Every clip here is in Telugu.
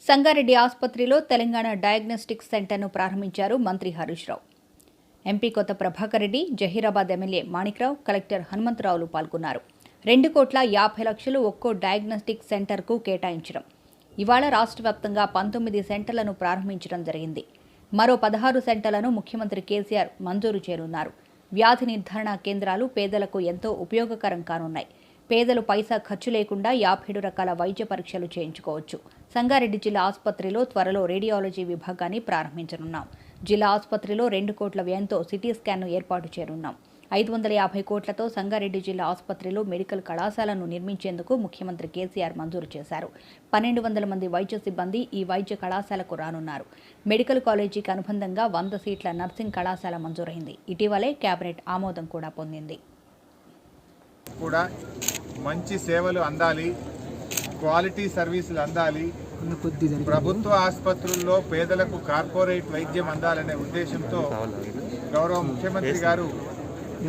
సంగారెడ్డి ఆసుపత్రిలో తెలంగాణ డయాగ్నోస్టిక్ సెంటర్ను ప్రారంభించారు మంత్రి హరీష్ రావు. ఎంపీ కొత్త ప్రభాకర్ రెడ్డి, జహీరాబాద్ ఎమ్మెల్యే మాణిక్రావు, కలెక్టర్ హనుమంతరావులు పాల్గొన్నారు. 2,50,00,000 ఒక్కో డయాగ్నోస్టిక్ సెంటర్కు కేటాయించడం. ఇవాళ రాష్ట్ర వ్యాప్తంగా 19 సెంటర్లను ప్రారంభించడం జరిగింది. మరో 16 సెంటర్లను ముఖ్యమంత్రి కేసీఆర్ మంజూరు చేయనున్నారు. వ్యాధి నిర్ధారణ కేంద్రాలు పేదలకు ఎంతో ఉపయోగకరం కానున్నాయి. పేదలు పైసా ఖర్చు లేకుండా 57 రకాల వైద్య పరీక్షలు చేయించుకోవచ్చు. సంగారెడ్డి జిల్లా ఆసుపత్రిలో త్వరలో రేడియాలజీ విభాగాన్ని ప్రారంభించనున్నాం. జిల్లా ఆసుపత్రిలో 2 కోట్ల వ్యయంతో సిటీ స్కాన్ను ఏర్పాటు చేయనున్నాం. 550 కోట్లతో సంగారెడ్డి జిల్లా ఆసుపత్రిలో మెడికల్ కళాశాలను నిర్మించేందుకు ముఖ్యమంత్రి కేసీఆర్ మంజూరు చేశారు. 1,200 మంది వైద్య సిబ్బంది ఈ వైద్య కళాశాలకు రానున్నారు. మెడికల్ కాలేజీకి అనుబంధంగా 100 సీట్ల నర్సింగ్ కళాశాల మంజూరైంది. ఇటీవలే కేబినెట్ ఆమోదం కూడా పొందింది. మంచి సేవలు అందాలి, క్వాలిటీ సర్వీసులు అందాలి, ప్రభుత్వ ఆసుపత్రుల్లో పేదలకు కార్పొరేట్ వైద్యం అందాలనే ఉద్దేశంతో గౌరవ ముఖ్యమంత్రి గారు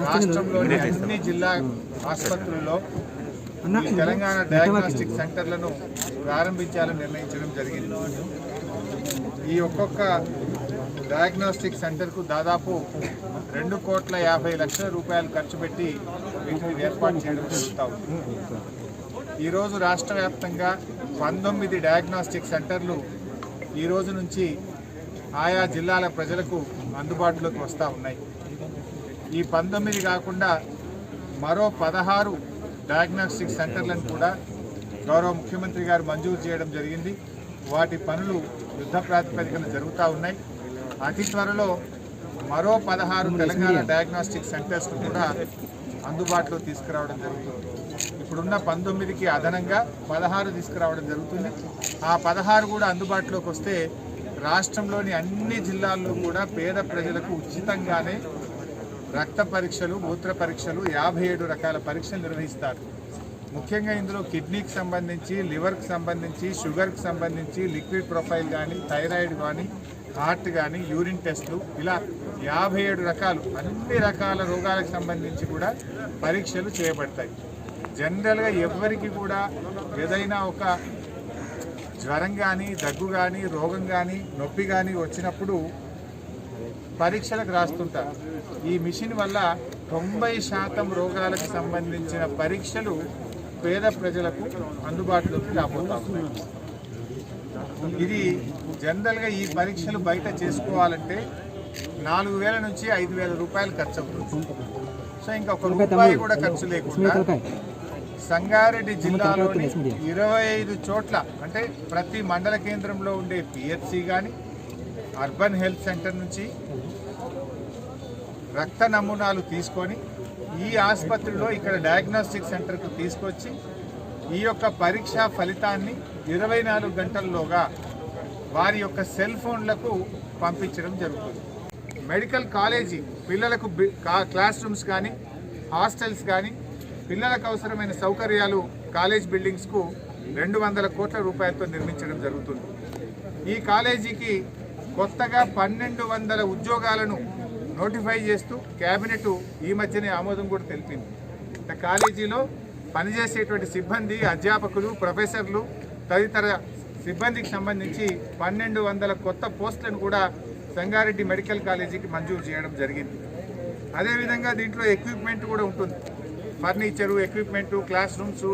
రాష్ట్రంలోని అన్ని జిల్లా ఆసుపత్రుల్లో తెలంగాణ డయాగ్నోస్టిక్ సెంటర్లను ప్రారంభించాలని నిర్ణయించడం జరిగింది. ఈ ఒక్కొక్క డయాగ్నోస్టిక్ సెంటర్కు దాదాపు 2,50,00,000 రూపాయలు ఖర్చు పెట్టి వీటిని ఏర్పాటు చేయడం జరుగుతాం. ఈరోజు రాష్ట్ర వ్యాప్తంగా 19 డయాగ్నోస్టిక్ సెంటర్లు ఈ రోజు నుంచి ఆయా జిల్లాల ప్రజలకు అందుబాటులోకి వస్తూ ఉన్నాయి. ఈ 19 కాకుండా మరో 16 డయాగ్నోస్టిక్ సెంటర్లను కూడా గౌరవ ముఖ్యమంత్రి గారు మంజూరు చేయడం జరిగింది. వాటి పనులు యుద్ధ ప్రాతిపదికన జరుగుతూ ఉన్నాయి. అతి త్వరలో మరో 16 తెలంగాణ డయాగ్నోస్టిక్ సెంటర్స్ను కూడా అందుబాటులో తీసుకురావడం జరుగుతుంది. ఇప్పుడున్న 19కి అదనంగా 16 తీసుకురావడం జరుగుతుంది. ఆ 16 కూడా అందుబాటులోకి వస్తే రాష్ట్రంలోని అన్ని జిల్లాల్లో కూడా పేద ప్రజలకు ఉచితంగానే రక్త పరీక్షలు, మూత్ర పరీక్షలు, 57 రకాల పరీక్షలు నిర్వహిస్తారు. ముఖ్యంగా ఇందులో కిడ్నీకి సంబంధించి, లివర్కి సంబంధించి, షుగర్కి సంబంధించి, లిక్విడ్ ప్రొఫైల్ కానీ, థైరాయిడ్ కానీ, హార్ట్ కానీ, యూరిన్ టెస్టులు, ఇలా 57 రకాలు, అన్ని రకాల రోగాలకు సంబంధించి కూడా పరీక్షలు చేయబడతాయి. జనరల్గా ఎవరికి కూడా ఏదైనా ఒక జ్వరం కానీ, దగ్గు కానీ, రోగం కానీ, నొప్పి కానీ వచ్చినప్పుడు పరీక్షలకు రాస్తుంటారు. ఈ మిషన్ వల్ల 90% రోగాలకు సంబంధించిన పరీక్షలు పేద ప్రజలకు అందుబాటులోకి రాబోతాయి. ఇది జనరల్గా ఈ పరీక్షలు బయట చేసుకోవాలంటే 4,000 నుంచి 5,000 రూపాయలు ఖర్చు అవుతుంది. సో ఇంకా ₹1 కూడా ఖర్చు లేకుండా సంగారెడ్డి జిల్లాలోని 25 చోట్ల, అంటే ప్రతి మండల కేంద్రంలో ఉండే పిహెచ్సి కానీ, అర్బన్ హెల్త్ సెంటర్ నుంచి రక్త నమూనాలు తీసుకొని ఈ ఆసుపత్రిలో ఇక్కడ డయాగ్నోస్టిక్ సెంటర్కు తీసుకొచ్చి ఈ యొక్క పరీక్షా ఫలితాన్ని 24 గంటల్లోగా వారి యొక్క సెల్ ఫోన్లకు పంపించడం జరుగుతుంది. మెడికల్ కాలేజీ పిల్లలకు క్లాస్ రూమ్స్ కానీ, హాస్టల్స్ కానీ, పిల్లలకు అవసరమైన సౌకర్యాలు కాలేజ్ బిల్డింగ్స్కు 200 కోట్ల రూపాయలతో నిర్మించడం జరుగుతుంది. ఈ కాలేజీకి కొత్తగా 1,200 ఉద్యోగాలను నోటిఫై చేస్తూ కేబినెట్ ఈ మధ్యనే ఆమోదం కూడా తెలిపింది. కాలేజీలో పనిచేసేటువంటి సిబ్బంది, అధ్యాపకులు, ప్రొఫెసర్లు తదితర సిబ్బందికి సంబంధించి 1,200 కొత్త పోస్టులను కూడా సంగారెడ్డి మెడికల్ కాలేజీకి మంజూరు చేయడం జరిగింది. అదేవిధంగా దీంట్లో ఎక్విప్మెంట్ కూడా ఉంటుంది. Furniture, equipment, class rooms,